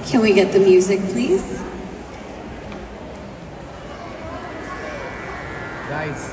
Can we get the music, please? Guys.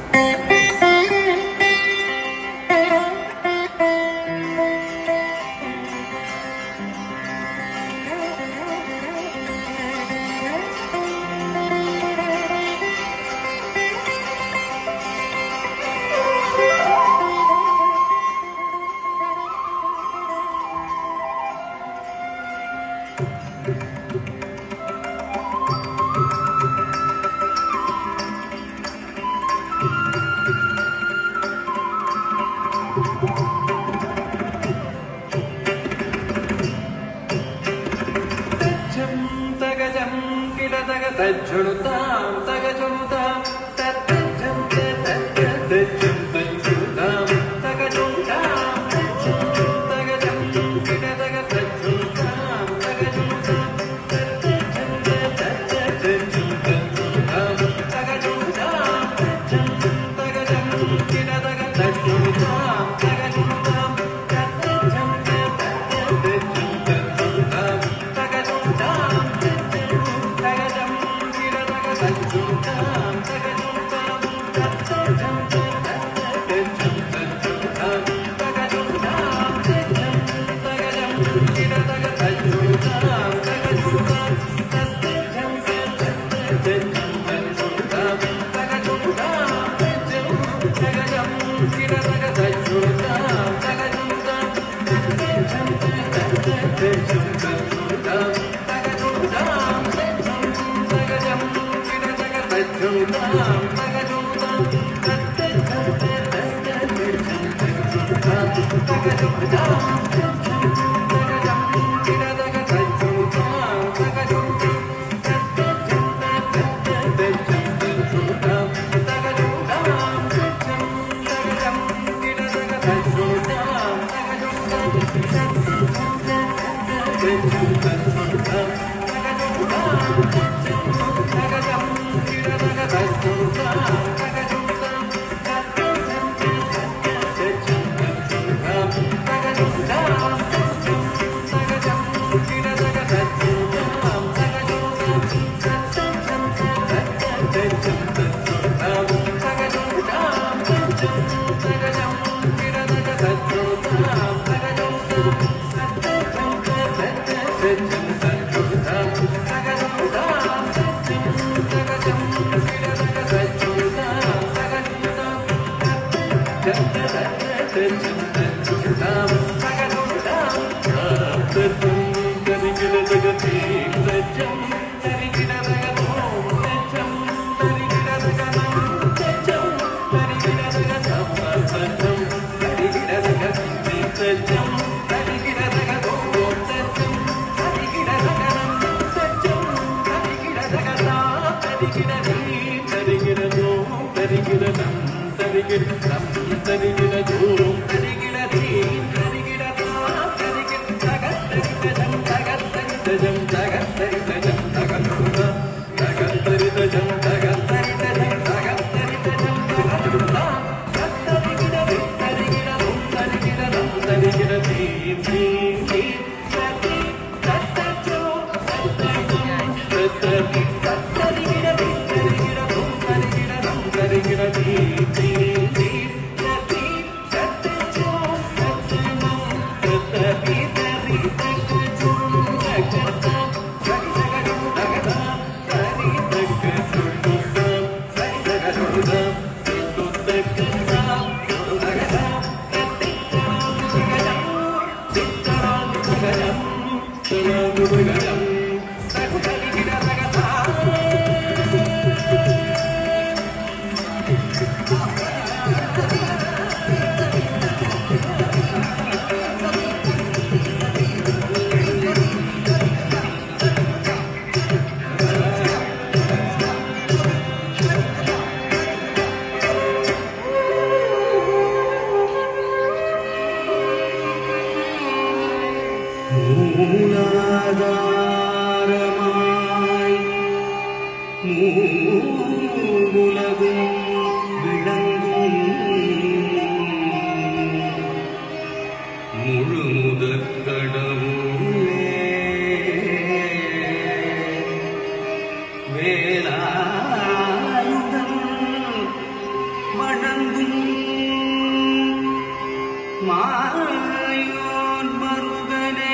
மாயோன் மருகனே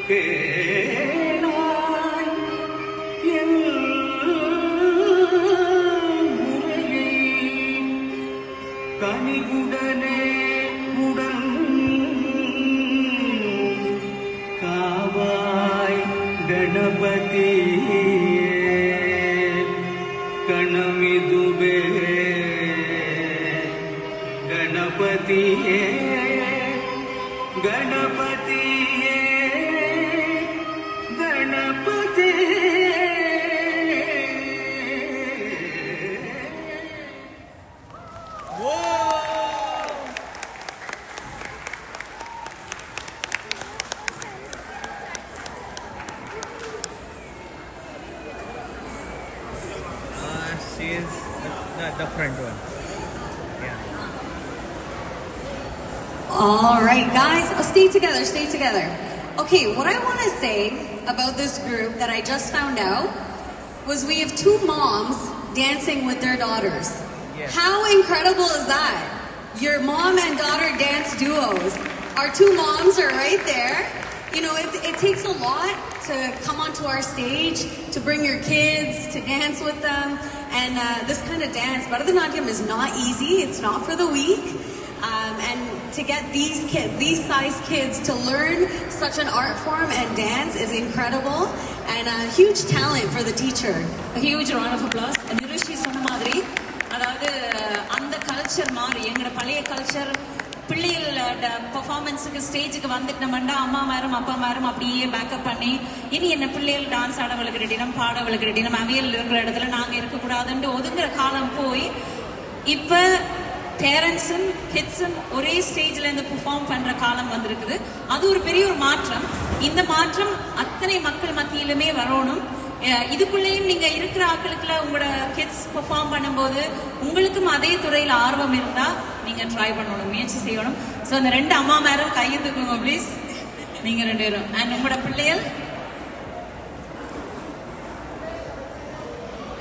கேளாய் என் முறையை கனிவுடனே உடன் காவாய் கணபதியே கணமிதுவே ಗಣಪತಿಯೇ ಗಣಪತಿಯೇ ಗಣಪತಿಯೇ She is the front one. All right, guys, stay together, stay together. Okay, what I want to say about this group that I just found out was we have two moms dancing with their daughters. Yes. How incredible is that? Your mom and daughter dance duos. Our two moms are right there. You know, it takes a lot to come onto our stage, to bring your kids, to dance with them. And this kind of dance, Bharatanatyam, is not easy. It's not for the weak. And to get these size kids to learn such an art form and dance is incredible, and a huge talent for the teacher. A huge round of applause. Nirushi சொன்ன மாதிரி அதாவது அந்த culture மாறி எங்களோட பழைய culture பிள்ளைகளோட பெர்ஃபார்மன்ஸுக்கு ஸ்டேஜுக்கு வந்துட்டு நம்மண்டா அம்மாமாரும் அப்பாமாரும் அப்படியே பேக்கப் பண்ணி இனி என்ன பிள்ளைகள் டான்ஸ் ஆடவளுக்கு ரெடி நம்ம பாடவளுக்கு ரெடி நம்ம அவையல் இருக்கிற இடத்துல நாங்கள் இருக்கக்கூடாதுன்ட்டு ஒதுங்குற காலம் போய் இப்போ பேரண்ட்ஸும் கிட்ஸும் ஒரே ஸ்டேஜில் இருந்து பெர்ஃபார்ம் பண்ணுற காலம் வந்திருக்குது. அது ஒரு பெரிய ஒரு மாற்றம். இந்த மாற்றம் அத்தனை மக்கள் மத்தியிலுமே வரணும். இதுக்குள்ளேயும் நீங்கள் இருக்கிற ஆட்களுக்குள்ள உங்களோட கிட்ஸ் பெர்ஃபார்ம் பண்ணும்போது உங்களுக்கும் அதே துறையில் ஆர்வம் இருந்தால் நீங்கள் ட்ரை பண்ணணும், முயற்சி செய்யணும். ஸோ அந்த ரெண்டு அம்மா மேரும் கையை தூக்குங்க ப்ளீஸ். நீங்கள் ரெண்டு பேரும் அண்ட் உங்களோட பிள்ளைகள்.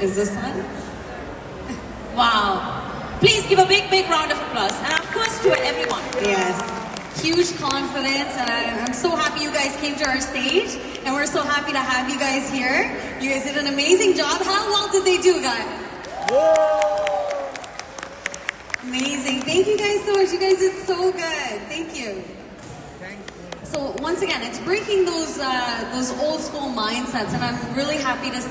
Is this one? Wow. Please give a big round of applause. And of course to everyone. Yes. Huge confidence, and I'm so happy you guys came to our stage, and we're so happy to have you guys here. You guys did an amazing job. How well did they do, guys? Amazing. Thank you guys so much. You guys did so good. Thank you. So once again, it's breaking those old school mindsets, and I'm really happy to see